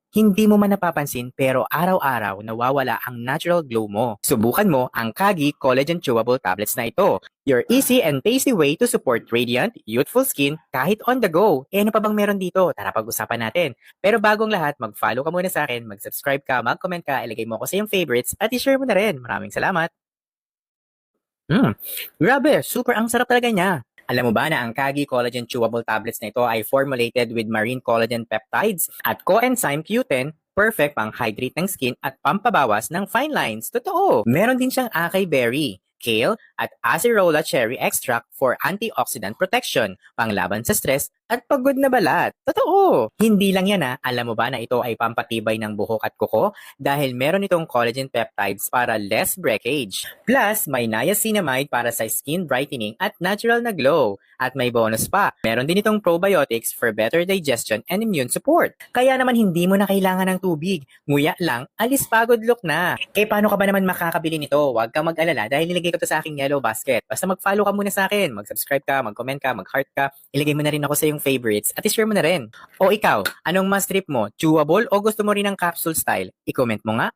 Hindi mo man napapansin pero araw-araw nawawala ang natural glow mo. Subukan mo ang Kagi Collagen Chewable Tablets na ito. Your easy and tasty way to support radiant, youthful skin kahit on the go. Ano pa bang meron dito? Tara pag-usapan natin. Pero bagong lahat, mag-follow ka muna sa akin, mag-subscribe ka, mag-comment ka, ilagay mo ako sa iyong favorites at i-share mo na rin. Maraming salamat. Grabe, super ang sarap talaga niya. Alam mo ba na ang Kagi Collagen Chewable Tablets na ito ay formulated with marine collagen peptides at coenzyme Q10, perfect pang hydrate ng skin at pampabawas ng fine lines. Totoo! Meron din siyang acai berry, kale at acerola cherry extract for antioxidant protection, panglaban sa stress at pagod na balat. Totoo! Hindi lang yan alam mo ba na ito ay pampatibay ng buhok at kuko dahil meron itong collagen peptides para less breakage. Plus, may niacinamide para sa skin brightening at natural na glow. At may bonus pa, meron din itong probiotics for better digestion and immune support. Kaya naman hindi mo na kailangan ng tubig. Nguya lang, alis pagod look na. Paano ka ba naman makakabili nito? Huwag kang mag-alala dahil nilagay ko to sa aking yellow basket. Basta mag-follow ka muna sa akin, mag-subscribe ka, mag-comment ka, mag-heart ka, ilagay mo na rin ako sa iyong favorites at i-share mo na rin. O ikaw, anong mas trip mo? Chewable o gusto mo rin ng capsule style? I-comment mo nga.